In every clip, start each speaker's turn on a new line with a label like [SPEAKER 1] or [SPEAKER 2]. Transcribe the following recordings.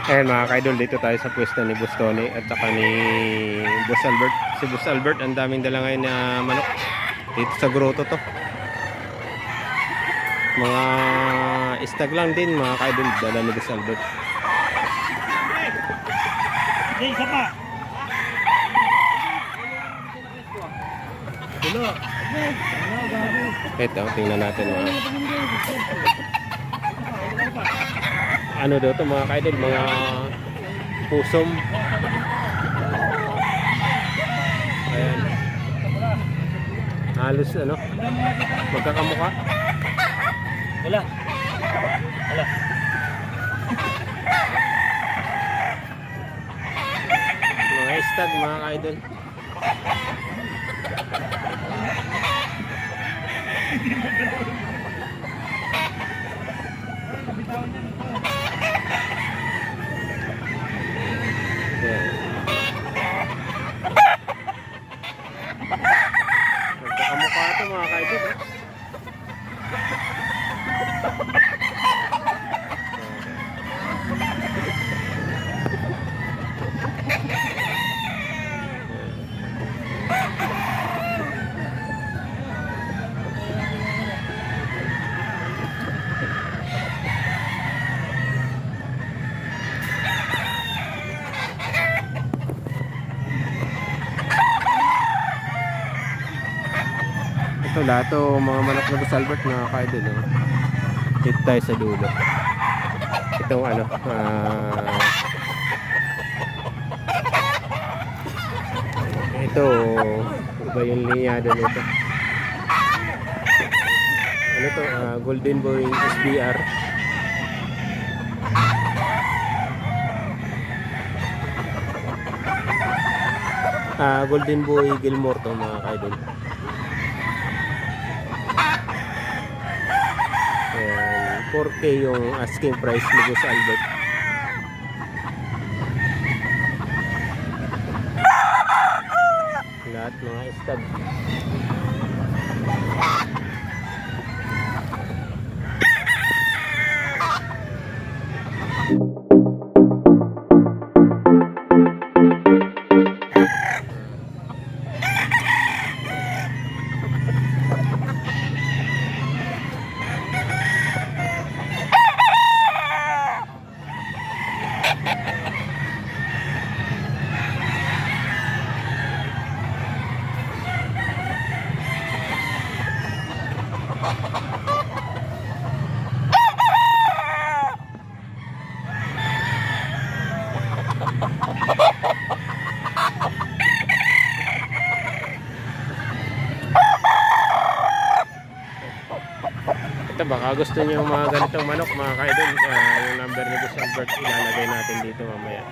[SPEAKER 1] Ayan mga kaidol, dito tayo sa pwesto ni Boss Tony at saka ni Boss Albert. Si Boss Albert, ang daming dala ngayon na manok. Dito sa grotto to. Mga istag lang din mga kaidol, dala ni Boss Albert.
[SPEAKER 2] Isa pa. Hello.
[SPEAKER 1] Ito, tingnan natin mga ano daw to mga kaidol, mga pusom. Ayan. Halos ano, magkakamukha.
[SPEAKER 2] Wala. Wala.
[SPEAKER 1] Mga istag mga kaidol. Ayan. Magkakamukha ito mga kaidol. Ito lahat to mga manok na Boss Albert mga kaidol. Dito tayo sa dulo. Itong ano, ito iba yung linyado nito. Ano to, Golden Boy SBR. Golden Boy Gilmore to mga kaidol. Ayan, 4K yung asking price ni Boss Albert. Lahat mga stud. Ito baka gusto niyo yung mga ganitong manok mga kaidol, yung number ni Boss Albert ilalagay natin dito mamaya.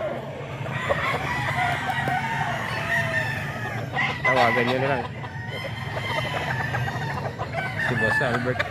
[SPEAKER 1] Tawagan niyo na lang si Boss Albert.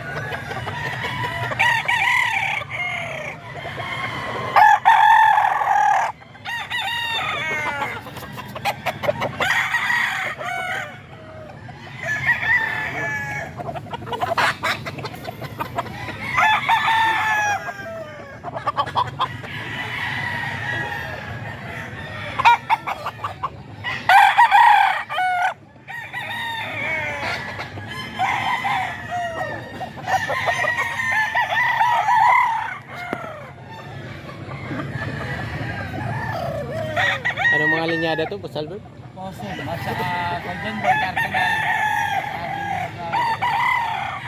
[SPEAKER 1] Anong mga linyada to, Boss Albert?
[SPEAKER 2] Poso. At saka Golden Boy Cardinal.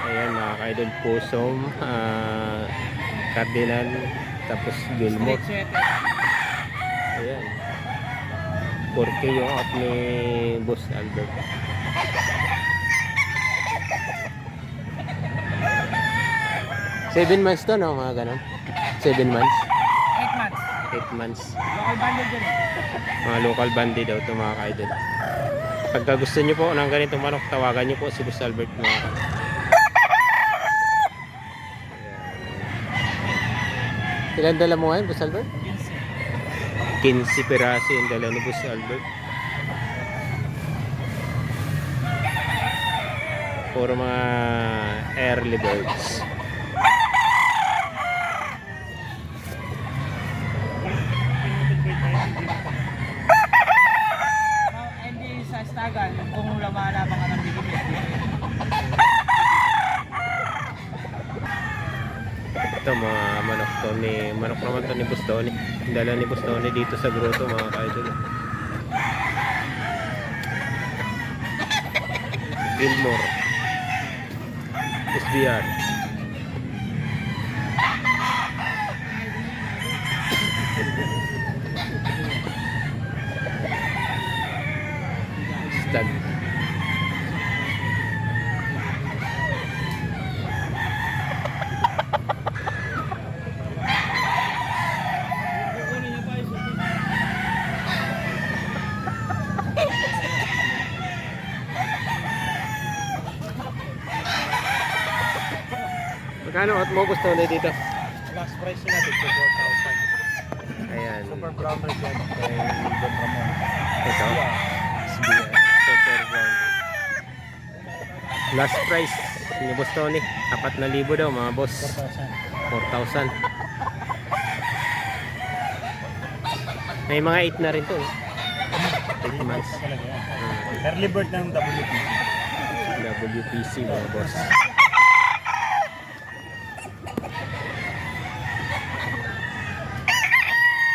[SPEAKER 1] Ayan mga kaidol, Pusom, Cardinal, tapos Gilmore. Ayan. 4K yung out ni Boss Albert. Seven months to, no? Mga ganon. 7 months.
[SPEAKER 2] 8 months.
[SPEAKER 1] 8 months.
[SPEAKER 2] Local banded din.
[SPEAKER 1] Mga local bandi daw ito mga kaidol. Pagka gusto nyo po ng ganitong manok, tawagan nyo po si Boss Albert mga kaidol. Ilan dala mo ngayon, Boss Albert? 15 piraso yung dala ni Boss Albert. Puro mga early birds. Ito mga manok to ni manok naman to ni Boss Tony. Dala ni Boss Tony dito sa grotto mga kaidol. Gilmore SBR. Stag. Magkano at mo gusto na dito?
[SPEAKER 2] Last price natin to 4,000.
[SPEAKER 1] Ayan.
[SPEAKER 2] Super brown red yan. Kay Don Ramon.
[SPEAKER 1] Ito.
[SPEAKER 2] SBR.
[SPEAKER 1] Super brown. Last price ni Boss Tony, 4,000 daw mga boss.
[SPEAKER 2] 4,000.
[SPEAKER 1] 4,000. May mga 8 na rin to. 8 months.
[SPEAKER 2] Talaga yan. Early bird ng WP.
[SPEAKER 1] WPC mga boss.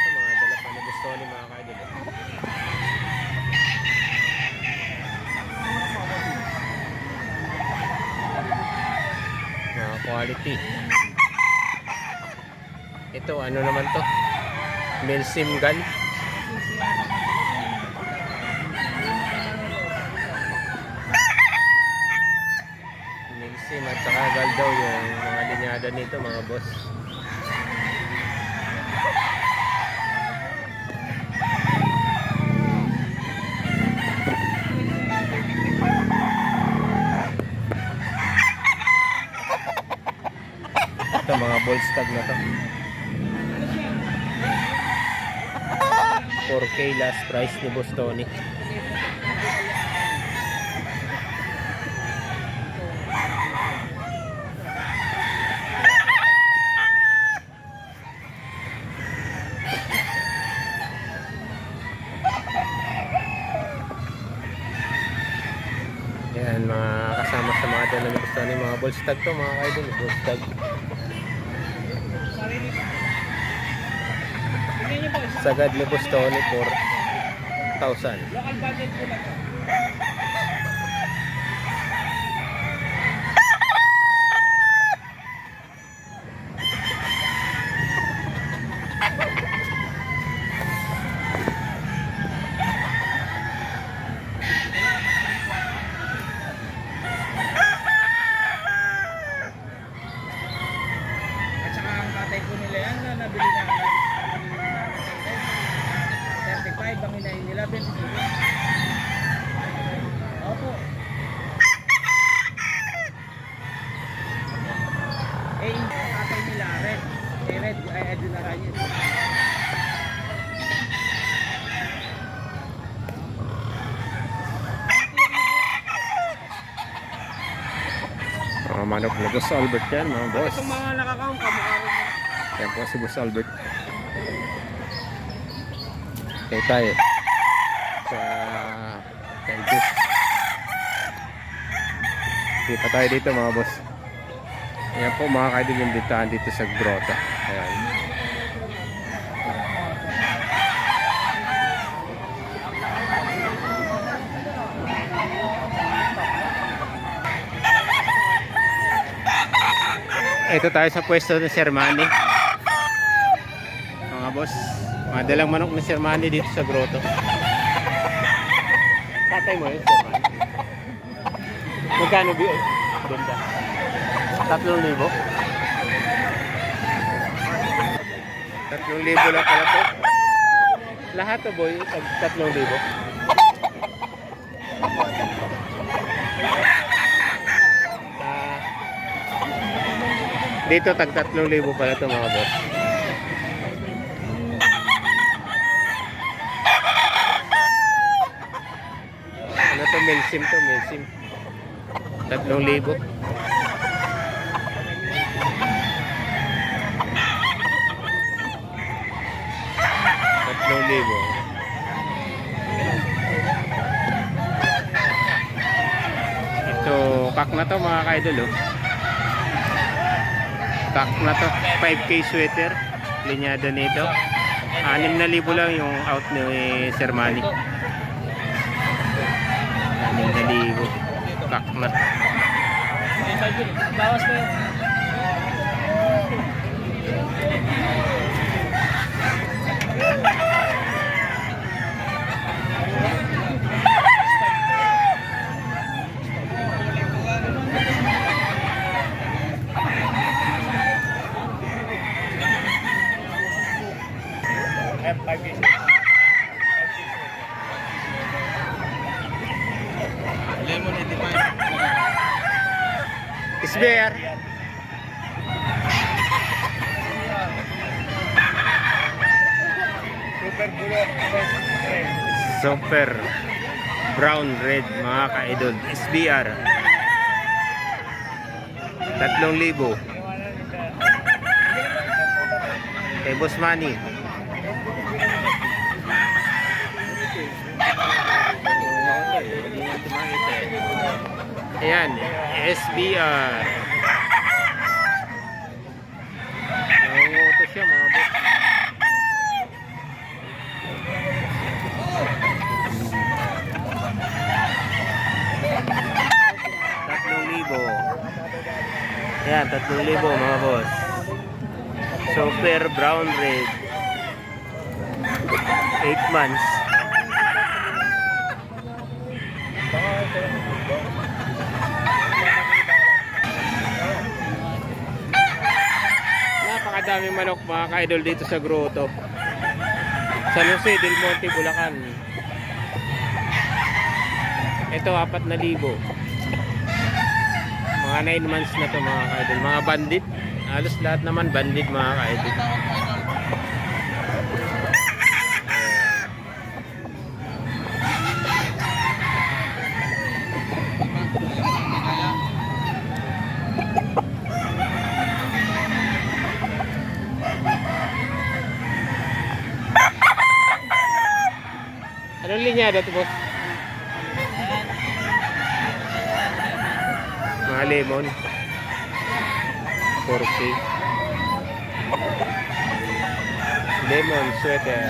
[SPEAKER 1] Ito mga dala pa ni Boss Tony mga kaidol. Mga quality. Ito ano naman to? Milsim gun. Milsim at saka gal daw yung mga linyada nito mga boss. Ito mga ball stag na to. 4K last price ni Boss Tony. Yan mga kasama sa mga dala ni Boss Tony, mga ball stag to mga kaidol, ball stag. Sagad ni Boss Tony 4,000.
[SPEAKER 2] Local budget po lang. At saka ang tatay po nila yan na nabili na 35, ang hinahin nila 27. Opo. Eh, yung tatay nila red. Eh, red, ay adunara yun.
[SPEAKER 1] Mga manok na Boss Albert yan mga boss.
[SPEAKER 2] Itong mga nakakount, kamukha rin yun.
[SPEAKER 1] Yan po si Boss Albert. Okay tayo sa Kaijus. Hindi pa tayo dito mga boss. Ayan po mga kaidol yung bitahan dito sa grotto. Ayan. Ito tayo sa pwesto ng Sir Manny. Mga boss, mga dalang manok ng Sir Manny dito sa grotto. Tatay mo yun, Sir Manny. Magkano biyo? Ganda. 3,000. 3,000 lang pala to. Lahat to boy, 3,000. Dito tag 3,000 pala to mga boss. Ano to, Milsim to, Milsim. 3,000. Ito, pack na to mga kaidol oh. Stock na to. 5K sweater. Linyado nito. 6,000 lang yung out ni Sir Manny. 6,000. Stock na.
[SPEAKER 2] Bawas ko yun.
[SPEAKER 3] Lemon 85.
[SPEAKER 1] SBR.
[SPEAKER 3] Super bulok.
[SPEAKER 1] Super brown red mga ka-idol. SBR. 3,000. Kay Boss Manny. Ayan, SBR. Nangunguto siya mga boss. Ayan, 3,000 mga boss. Super brown red. 8 months. Napakadaming manok mga ka-idol dito sa grotto. San Jose del Monte, Bulacan. Ito 4,000. Mga 9 months na to mga ka-idol. Mga bandit. Halos lahat naman bandit mga ka-idol. Anong linyada ito, boss? Mga lemon. 4K. Lemon sweater.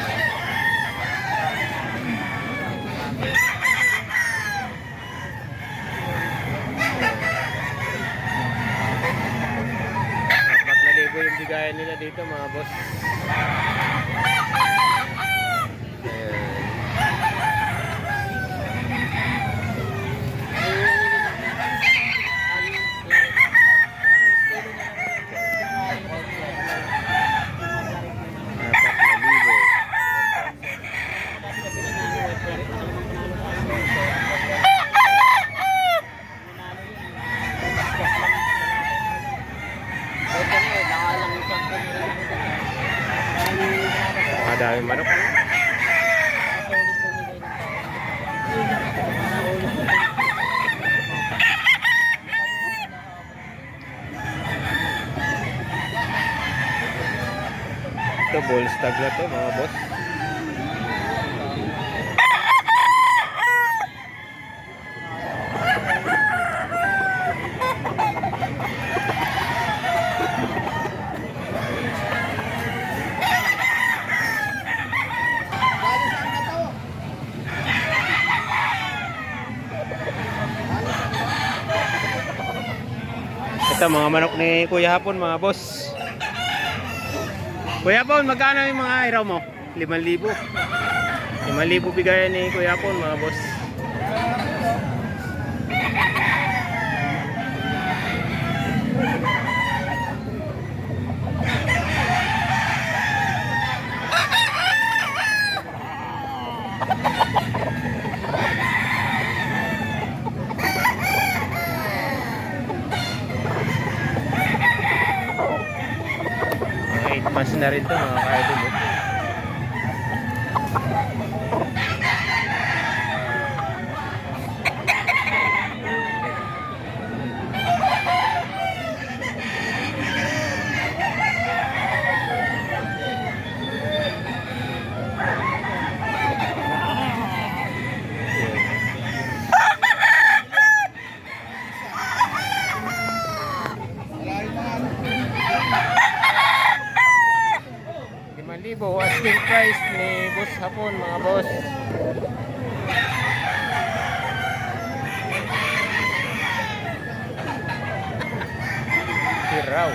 [SPEAKER 1] Apat na libo yung bigayan nila dito mga boss. Madaming manok. Ito bull stag na to mga boss. Ito mga manok ni Kuya Hapon mga boss. Kuya Hapon, magkano yung mga iraw mo? 5,000. 5,000 bigayan ni Kuya Hapon mga boss. Mas na rin ito mga ka-idol. 3,000 asking price ni Boss Hapon mga boss. Siraw.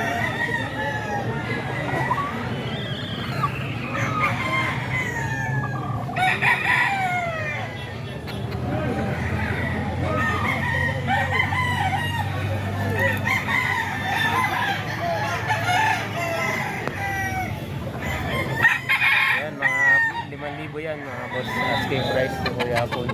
[SPEAKER 1] Yan, mga 5,000 yan mga boss. Asking price ni Kuya Hapon.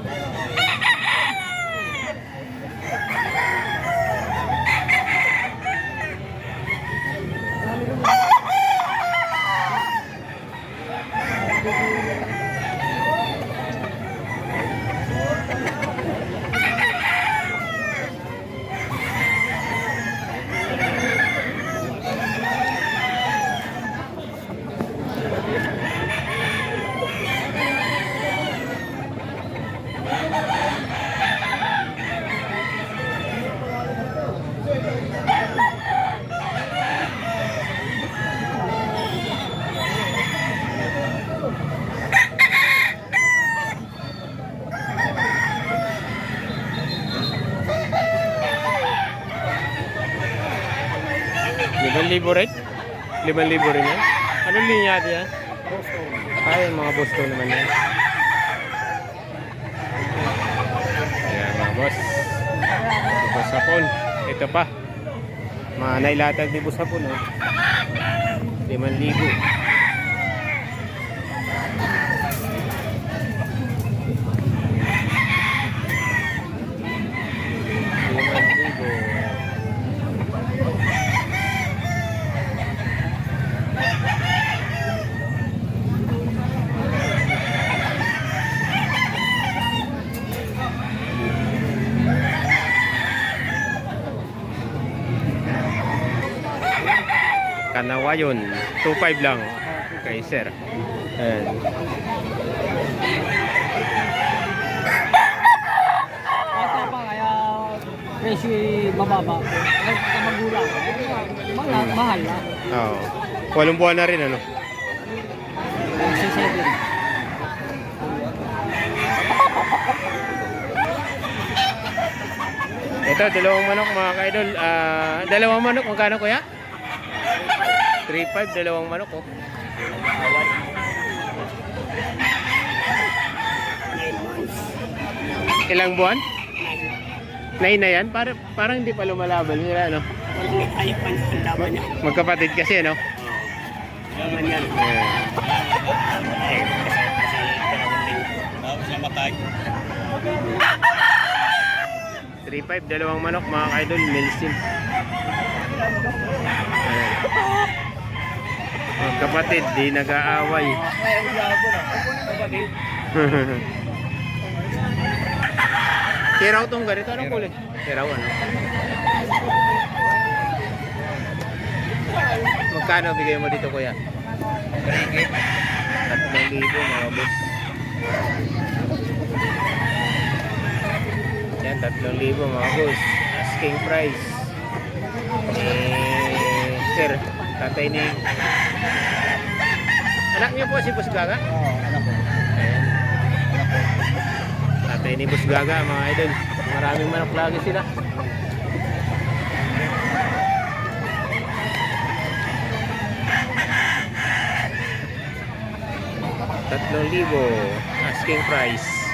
[SPEAKER 1] Libo rin? 5,000 rin yan? Anong linya natin yan? Ay, mga Boston naman yan. Ayan mga boss. Si Boss Hapon. Ito pa. Mga nailatag ni Boss Hapon. Oh. 5,000. Kanawayon, 2,500 lang kay sir. Ayan.
[SPEAKER 2] Ito pa kaya presyo mababa. Kahit sa magulang. Mahal na.
[SPEAKER 1] Oo. 8 buwan na rin ano.
[SPEAKER 2] 67.
[SPEAKER 1] Ito, dalawang manok mga ka-idol. Dalawang manok, magkano kuya? 3,500, dalawang manok oh. Ilang buwan? 9 na yan? Parang hindi pa lumalaban nila, no? Magkapatid kasi, no?
[SPEAKER 2] Laman yan.
[SPEAKER 1] Ayan.
[SPEAKER 2] Tapos na matay.
[SPEAKER 1] 3,500, dalawang manok mga ka-idol, Milsim. Magkapatid, di nag-aaway. Kiraw tong ganito, anong kulay? Kiraw ano? Magkano bigay mo dito kuya? 3,000 mga boss. Yan, 3,000 mga boss. Asking price. Sir, tatay ni... Anak niyo po si Boss Gaga?
[SPEAKER 2] Oo, anak ko.
[SPEAKER 1] Ayan. Tatay ni Boss Gaga mga idol. Maraming manok lagi sila. ₱3,000 asking price.